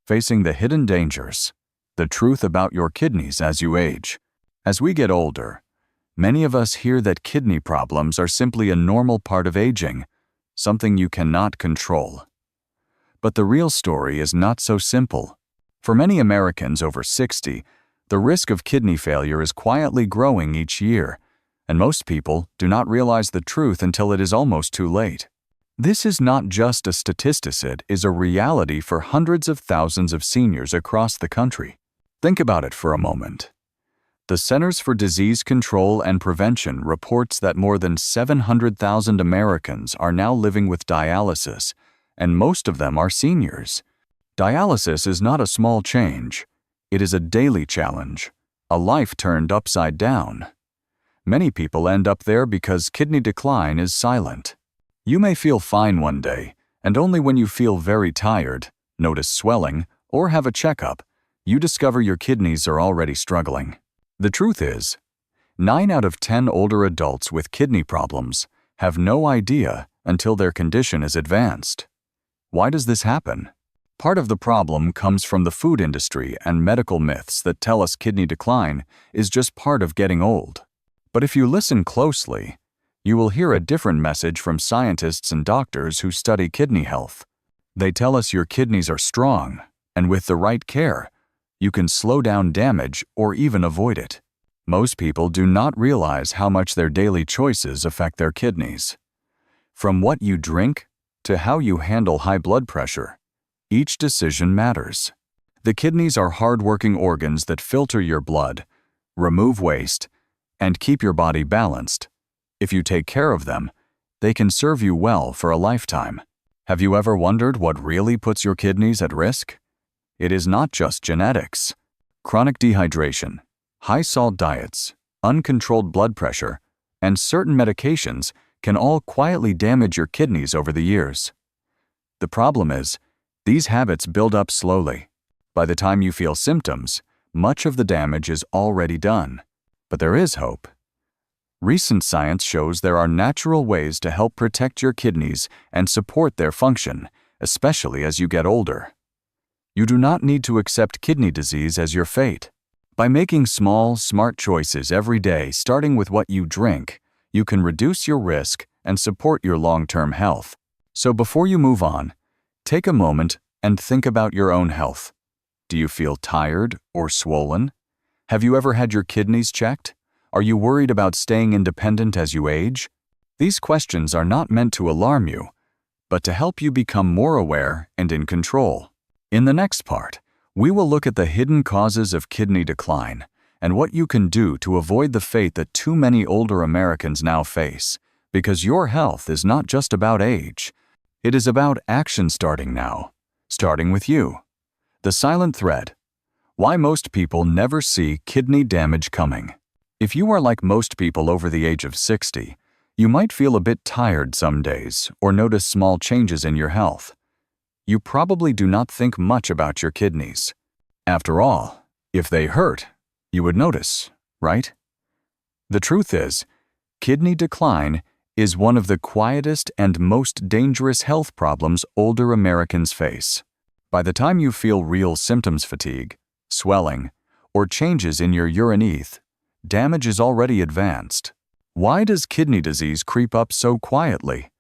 Facing the hidden dangers, the truth about your kidneys as you age. As we get older, many of us hear that kidney problems are simply a normal part of aging, something you cannot control. But the real story is not so simple. For many Americans over 60, the risk of kidney failure is quietly growing each year, and most people do not realize the truth until it is almost too late. This is not just a statistic, it is a reality for hundreds of thousands of seniors across the country. Think about it for a moment. The Centers for Disease Control and Prevention reports that more than 700,000 Americans are now living with dialysis, and most of them are seniors. Dialysis is not a small change. It is a daily challenge, a life turned upside down. Many people end up there because kidney decline is silent. You may feel fine one day, and only when you feel very tired, notice swelling, or have a checkup, you discover your kidneys are already struggling. The truth is, 9 out of 10 older adults with kidney problems have no idea until their condition is advanced. Why does this happen? Part of the problem comes from the food industry and medical myths that tell us kidney decline is just part of getting old. But if you listen closely, you will hear a different message from scientists and doctors who study kidney health. They tell us your kidneys are strong, and with the right care, you can slow down damage or even avoid it. Most people do not realize how much their daily choices affect their kidneys. From what you drink to how you handle high blood pressure, each decision matters. The kidneys are hard-working organs that filter your blood, remove waste, and keep your body balanced. If you take care of them, they can serve you well for a lifetime. Have you ever wondered what really puts your kidneys at risk? It is not just genetics. Chronic dehydration, high-salt diets, uncontrolled blood pressure, and certain medications can all quietly damage your kidneys over the years. The problem is, these habits build up slowly. By the time you feel symptoms, much of the damage is already done. But there is hope. Recent science shows there are natural ways to help protect your kidneys and support their function, especially as you get older. You do not need to accept kidney disease as your fate. By making small, smart choices every day, starting with what you drink, you can reduce your risk and support your long-term health. So before you move on, take a moment and think about your own health. Do you feel tired or swollen? Have you ever had your kidneys checked? Are you worried about staying independent as you age? These questions are not meant to alarm you, but to help you become more aware and in control. In the next part, we will look at the hidden causes of kidney decline and what you can do to avoid the fate that too many older Americans now face, because your health is not just about age. It is about action starting now, starting with you. The silent thread: why most people never see kidney damage coming. If you are like most people over the age of 60, you might feel a bit tired some days or notice small changes in your health. You probably do not think much about your kidneys. After all, if they hurt, you would notice, right? The truth is, kidney decline is one of the quietest and most dangerous health problems older Americans face. By the time you feel real symptoms, fatigue, swelling, or changes in your urine, damage is already advanced. Why does kidney disease creep up so quietly?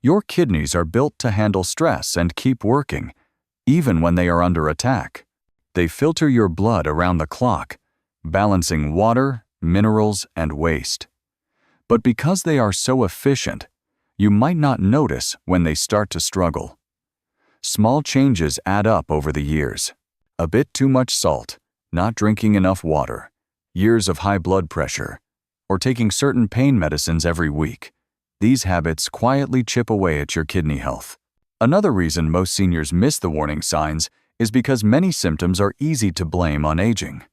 Your kidneys are built to handle stress and keep working, even when they are under attack. They filter your blood around the clock, balancing water, minerals, and waste. But because they are so efficient, you might not notice when they start to struggle. Small changes add up over the years. A bit too much salt, not drinking enough water, years of high blood pressure, or taking certain pain medicines every week. These habits quietly chip away at your kidney health. Another reason most seniors miss the warning signs is because many symptoms are easy to blame on aging.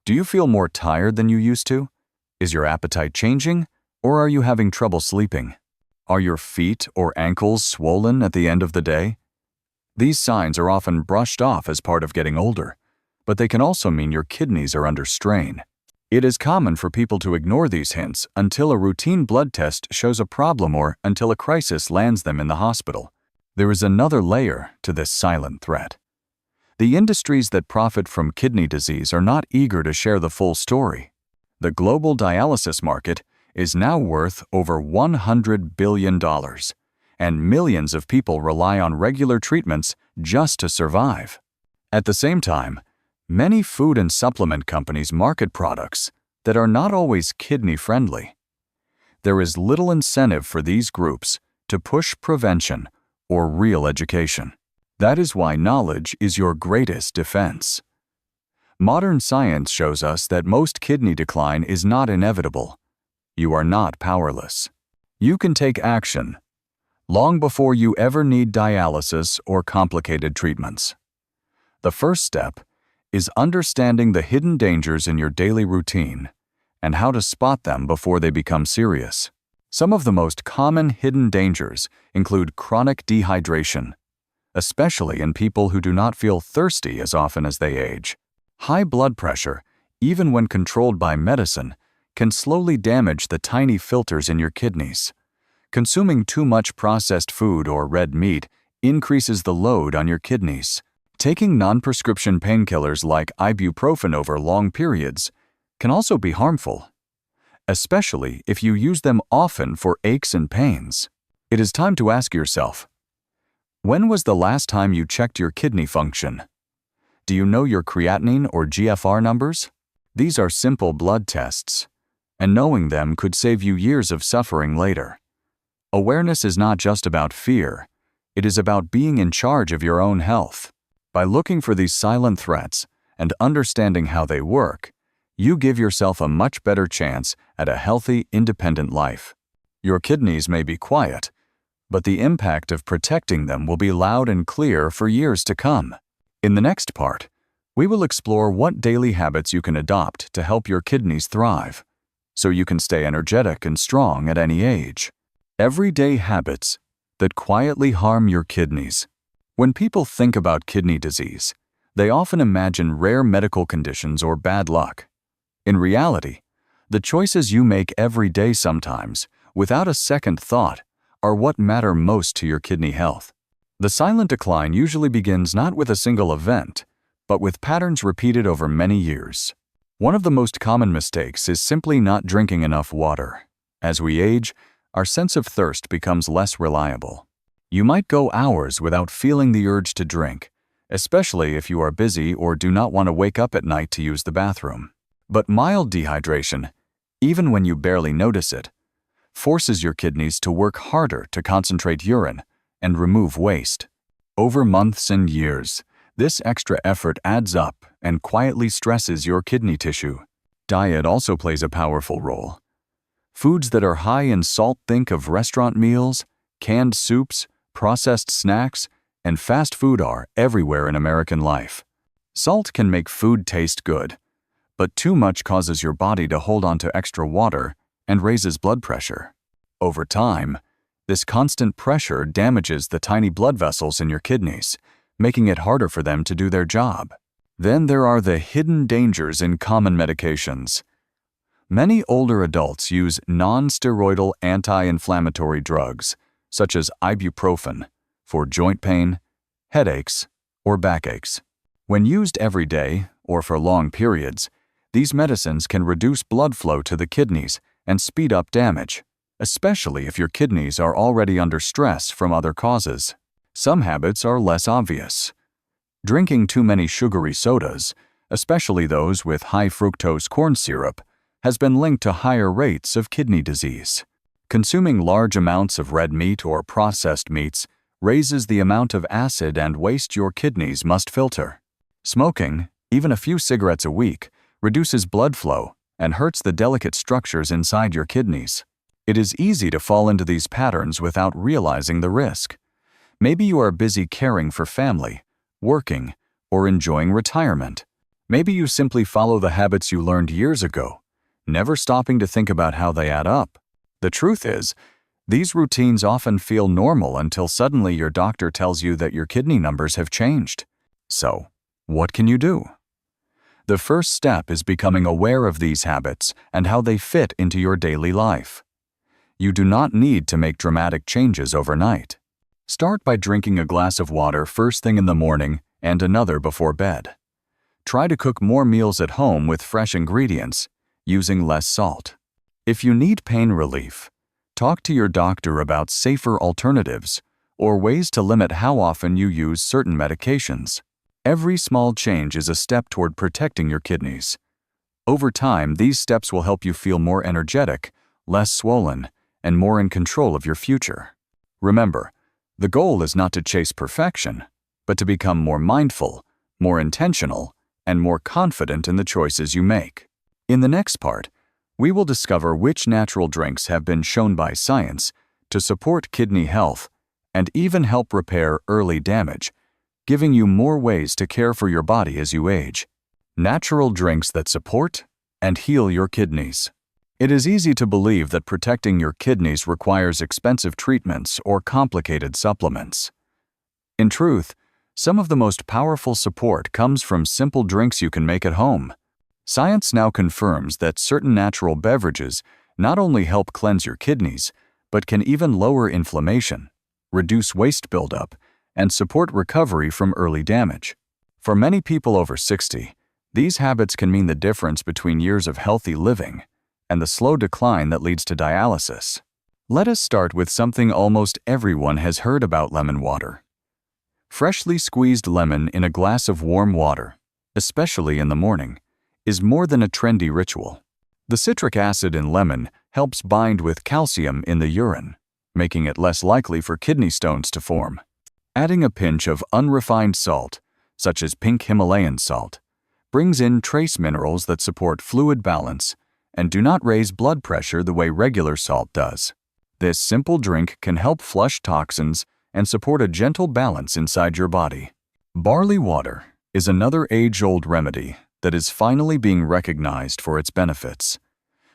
Do you feel more tired than you used to? Is your appetite changing, or are you having trouble sleeping? Are your feet or ankles swollen at the end of the day? These signs are often brushed off as part of getting older, but they can also mean your kidneys are under strain. It is common for people to ignore these hints until a routine blood test shows a problem or until a crisis lands them in the hospital. There is another layer to this silent threat. The industries that profit from kidney disease are not eager to share the full story. The global dialysis market is now worth over $100 billion, and millions of people rely on regular treatments just to survive. At the same time, many food and supplement companies market products that are not always kidney-friendly. There is little incentive for these groups to push prevention or real education. That is why knowledge is your greatest defense. Modern science shows us that most kidney decline is not inevitable. You are not powerless. You can take action long before you ever need dialysis or complicated treatments. The first step is understanding the hidden dangers in your daily routine and how to spot them before they become serious. Some of the most common hidden dangers include chronic dehydration, especially in people who do not feel thirsty as often as they age. High blood pressure, even when controlled by medicine, can slowly damage the tiny filters in your kidneys. Consuming too much processed food or red meat increases the load on your kidneys. Taking non-prescription painkillers like ibuprofen over long periods can also be harmful, especially if you use them often for aches and pains. It is time to ask yourself, when was the last time you checked your kidney function? Do you know your creatinine or GFR numbers? These are simple blood tests, and knowing them could save you years of suffering later. Awareness is not just about fear, it is about being in charge of your own health. By looking for these silent threats and understanding how they work, you give yourself a much better chance at a healthy, independent life. Your kidneys may be quiet, but the impact of protecting them will be loud and clear for years to come. In the next part, we will explore what daily habits you can adopt to help your kidneys thrive, so you can stay energetic and strong at any age. Everyday habits that quietly harm your kidneys. When people think about kidney disease, they often imagine rare medical conditions or bad luck. In reality, the choices you make every day sometimes, without a second thought, are what matter most to your kidney health. The silent decline usually begins not with a single event, but with patterns repeated over many years. One of the most common mistakes is simply not drinking enough water. As we age, our sense of thirst becomes less reliable. You might go hours without feeling the urge to drink, especially if you are busy or do not want to wake up at night to use the bathroom. But mild dehydration, even when you barely notice it, forces your kidneys to work harder to concentrate urine and remove waste. Over months and years, this extra effort adds up and quietly stresses your kidney tissue. Diet also plays a powerful role. Foods that are high in salt, think of restaurant meals, canned soups, processed snacks, and fast food are everywhere in American life. Salt can make food taste good, but too much causes your body to hold on to extra water and raises blood pressure. Over time, this constant pressure damages the tiny blood vessels in your kidneys, making it harder for them to do their job. Then there are the hidden dangers in common medications. Many older adults use non-steroidal anti-inflammatory drugs, such as ibuprofen, for joint pain, headaches, or backaches. When used every day or for long periods, these medicines can reduce blood flow to the kidneys and speed up damage, especially if your kidneys are already under stress from other causes. Some habits are less obvious. Drinking too many sugary sodas, especially those with high fructose corn syrup, has been linked to higher rates of kidney disease. Consuming large amounts of red meat or processed meats raises the amount of acid and waste your kidneys must filter. Smoking, even a few cigarettes a week, reduces blood flow and hurts the delicate structures inside your kidneys. It is easy to fall into these patterns without realizing the risk. Maybe you are busy caring for family, working, or enjoying retirement. Maybe you simply follow the habits you learned years ago, never stopping to think about how they add up. The truth is, these routines often feel normal until suddenly your doctor tells you that your kidney numbers have changed. So, what can you do? The first step is becoming aware of these habits and how they fit into your daily life. You do not need to make dramatic changes overnight. Start by drinking a glass of water first thing in the morning and another before bed. Try to cook more meals at home with fresh ingredients, using less salt. If you need pain relief, talk to your doctor about safer alternatives or ways to limit how often you use certain medications. Every small change is a step toward protecting your kidneys. Over time, these steps will help you feel more energetic, less swollen, and more in control of your future. Remember, the goal is not to chase perfection, but to become more mindful, more intentional, and more confident in the choices you make. In the next part, we will discover which natural drinks have been shown by science to support kidney health and even help repair early damage, giving you more ways to care for your body as you age. Natural drinks that support and heal your kidneys. It is easy to believe that protecting your kidneys requires expensive treatments or complicated supplements. In truth, some of the most powerful support comes from simple drinks you can make at home. Science now confirms that certain natural beverages not only help cleanse your kidneys, but can even lower inflammation, reduce waste buildup, and support recovery from early damage. For many people over 60, these habits can mean the difference between years of healthy living and the slow decline that leads to dialysis. Let us start with something almost everyone has heard about: lemon water. Freshly squeezed lemon in a glass of warm water, especially in the morning, is more than a trendy ritual. The citric acid in lemon helps bind with calcium in the urine, making it less likely for kidney stones to form. Adding a pinch of unrefined salt, such as pink Himalayan salt, brings in trace minerals that support fluid balance and do not raise blood pressure the way regular salt does. This simple drink can help flush toxins and support a gentle balance inside your body. Barley water is another age-old remedy that is finally being recognized for its benefits.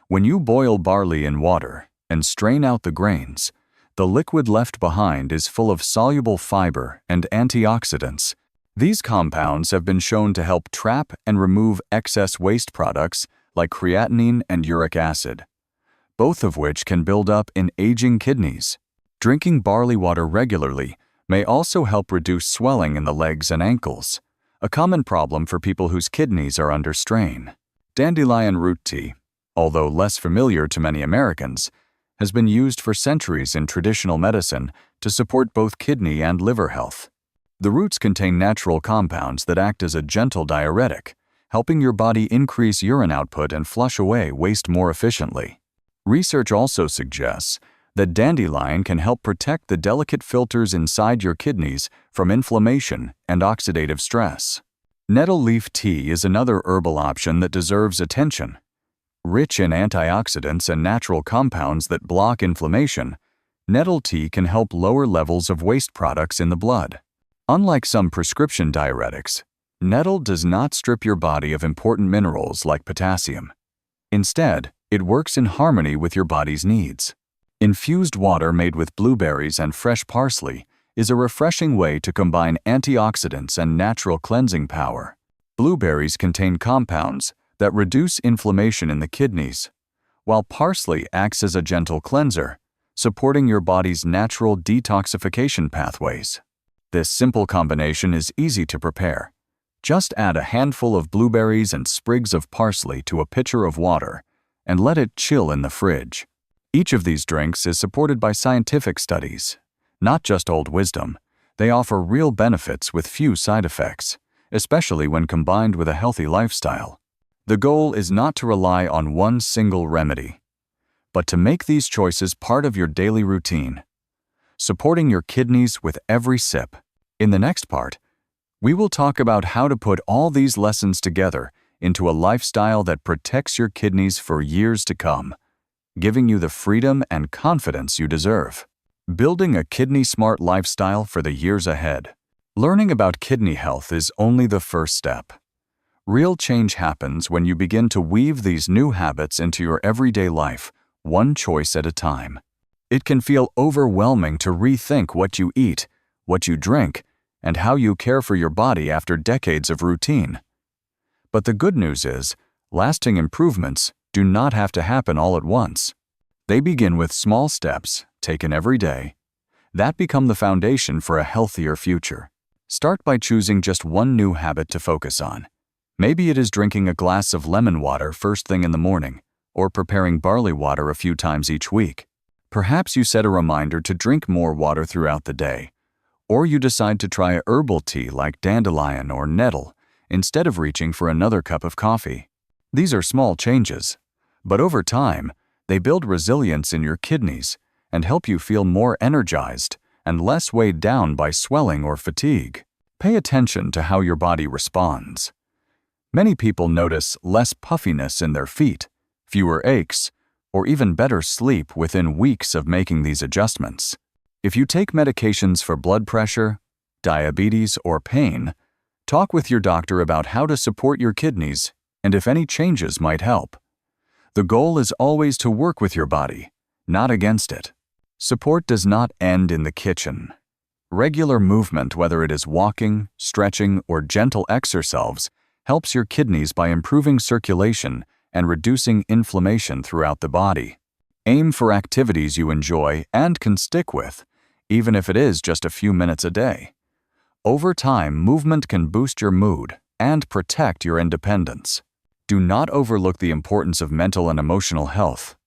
When you boil barley in water and strain out the grains, the liquid left behind is full of soluble fiber and antioxidants. These compounds have been shown to help trap and remove excess waste products like creatinine and uric acid, both of which can build up in aging kidneys. Drinking barley water regularly may also help reduce swelling in the legs and ankles, a common problem for people whose kidneys are under strain. Dandelion root tea, although less familiar to many Americans, has been used for centuries in traditional medicine to support both kidney and liver health. The roots contain natural compounds that act as a gentle diuretic, helping your body increase urine output and flush away waste more efficiently. Research also suggests that dandelion can help protect the delicate filters inside your kidneys from inflammation and oxidative stress. Nettle leaf tea is another herbal option that deserves attention. Rich in antioxidants and natural compounds that block inflammation, nettle tea can help lower levels of waste products in the blood. Unlike some prescription diuretics, nettle does not strip your body of important minerals like potassium. Instead, it works in harmony with your body's needs. Infused water made with blueberries and fresh parsley is a refreshing way to combine antioxidants and natural cleansing power. Blueberries contain compounds that reduce inflammation in the kidneys, while parsley acts as a gentle cleanser, supporting your body's natural detoxification pathways. This simple combination is easy to prepare. Just add a handful of blueberries and sprigs of parsley to a pitcher of water and let it chill in the fridge. Each of these drinks is supported by scientific studies, not just old wisdom. They offer real benefits with few side effects, especially when combined with a healthy lifestyle. The goal is not to rely on one single remedy, but to make these choices part of your daily routine, supporting your kidneys with every sip. In the next part, we will talk about how to put all these lessons together into a lifestyle that protects your kidneys for years to come, giving you the freedom and confidence you deserve. Building a kidney-smart lifestyle for the years ahead. Learning about kidney health is only the first step. Real change happens when you begin to weave these new habits into your everyday life, one choice at a time. It can feel overwhelming to rethink what you eat, what you drink, and how you care for your body after decades of routine. But the good news is, lasting improvements do not have to happen all at once. They begin with small steps taken every day that become the foundation for a healthier future. Start by choosing just one new habit to focus on. Maybe it is drinking a glass of lemon water first thing in the morning, or preparing barley water a few times each week. Perhaps you set a reminder to drink more water throughout the day, or you decide to try a herbal tea like dandelion or nettle instead of reaching for another cup of coffee. These are small changes, but over time, they build resilience in your kidneys and help you feel more energized and less weighed down by swelling or fatigue. Pay attention to how your body responds. Many people notice less puffiness in their feet, fewer aches, or even better sleep within weeks of making these adjustments. If you take medications for blood pressure, diabetes, or pain, talk with your doctor about how to support your kidneys and if any changes might help. The goal is always to work with your body, not against it. Support does not end in the kitchen. Regular movement, whether it is walking, stretching, or gentle exercise, helps your kidneys by improving circulation and reducing inflammation throughout the body. Aim for activities you enjoy and can stick with, even if it is just a few minutes a day. Over time, movement can boost your mood and protect your independence. Do not overlook the importance of mental and emotional health.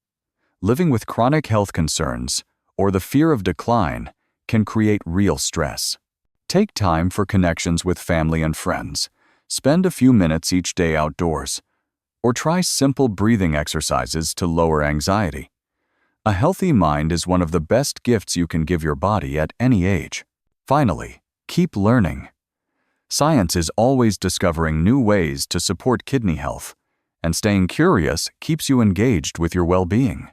Living with chronic health concerns or the fear of decline can create real stress. Take time for connections with family and friends. Spend a few minutes each day outdoors, or try simple breathing exercises to lower anxiety. A healthy mind is one of the best gifts you can give your body at any age. Finally, keep learning. Science is always discovering new ways to support kidney health, and staying curious keeps you engaged with your well-being.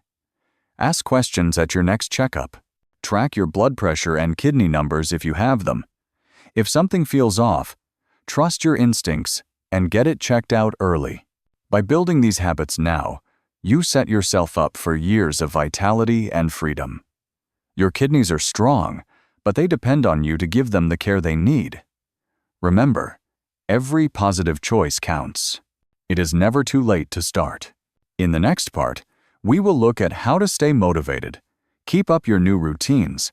Ask questions at your next checkup. Track your blood pressure and kidney numbers if you have them. If something feels off, trust your instincts and get it checked out early. By building these habits now, you set yourself up for years of vitality and freedom. Your kidneys are strong, but they depend on you to give them the care they need. Remember, every positive choice counts. It is never too late to start. In the next part, we will look at how to stay motivated, keep up your new routines,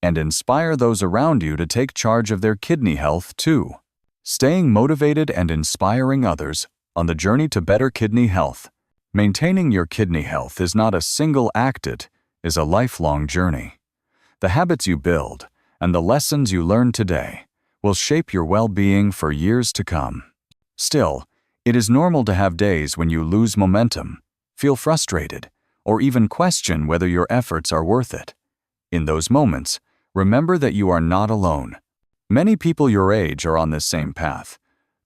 and inspire those around you to take charge of their kidney health too. Staying motivated and inspiring others on the journey to better kidney health. Maintaining your kidney health is not a single act, it is a lifelong journey. The habits you build and the lessons you learn today will shape your well-being for years to come. Still, it is normal to have days when you lose momentum, feel frustrated, or even question whether your efforts are worth it. In those moments, remember that you are not alone. Many people your age are on this same path,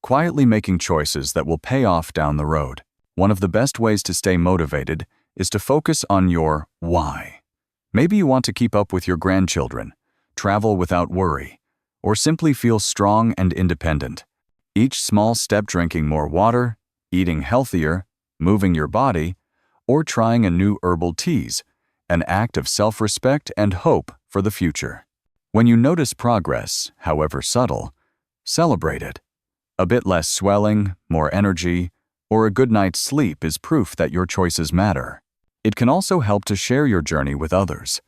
quietly making choices that will pay off down the road. One of the best ways to stay motivated is to focus on your why. Maybe you want to keep up with your grandchildren, travel without worry, or simply feel strong and independent. Each small step, drinking more water, eating healthier, moving your body, or trying a new herbal teas, an act of self-respect and hope for the future. When you notice progress, however subtle, celebrate it. A bit less swelling, more energy, or a good night's sleep is proof that your choices matter. It can also help to share your journey with others.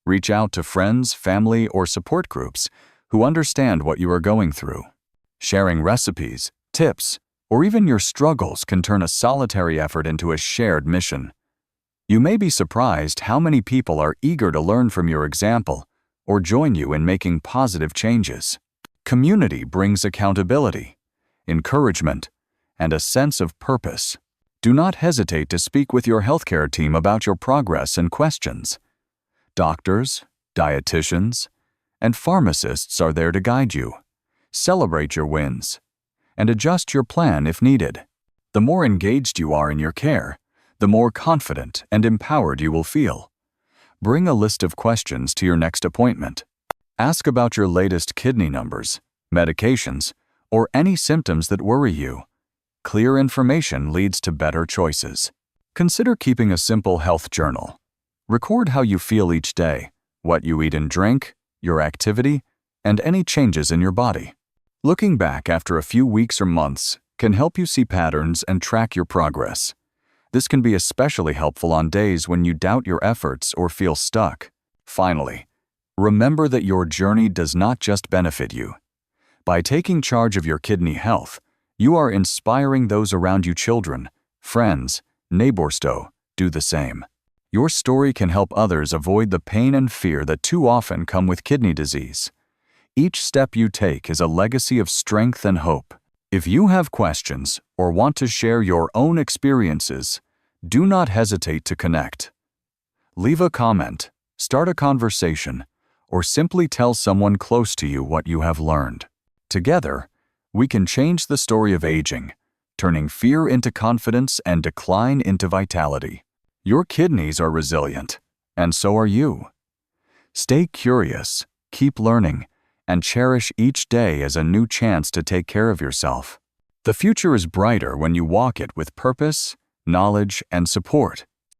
Reach out to friends, family, or support groups who understand what you are going through. Sharing recipes, tips, or even your struggles can turn a solitary effort into a shared mission. You may be surprised how many people are eager to learn from your example or join you in making positive changes. Community brings accountability, encouragement, and a sense of purpose. Do not hesitate to speak with your healthcare team about your progress and questions. Doctors, dietitians, and pharmacists are there to guide you. Celebrate your wins and adjust your plan if needed. The more engaged you are in your care, the more confident and empowered you will feel. Bring a list of questions to your next appointment. Ask about your latest kidney numbers, medications, or any symptoms that worry you. Clear information leads to better choices. Consider keeping a simple health journal. Record how you feel each day, what you eat and drink, your activity, and any changes in your body. Looking back after a few weeks or months can help you see patterns and track your progress. This can be especially helpful on days when you doubt your efforts or feel stuck. Finally, remember that your journey does not just benefit you. By taking charge of your kidney health, you are inspiring those around you, children, friends, neighbors to do the same. Your story can help others avoid the pain and fear that too often come with kidney disease. Each step you take is a legacy of strength and hope. If you have questions or want to share your own experiences, do not hesitate to connect. Leave a comment, start a conversation, or simply tell someone close to you what you have learned. Together, we can change the story of aging, turning fear into confidence and decline into vitality. Your kidneys are resilient, and so are you. Stay curious, keep learning, and cherish each day as a new chance to take care of yourself. The future is brighter when you walk it with purpose, knowledge, and support.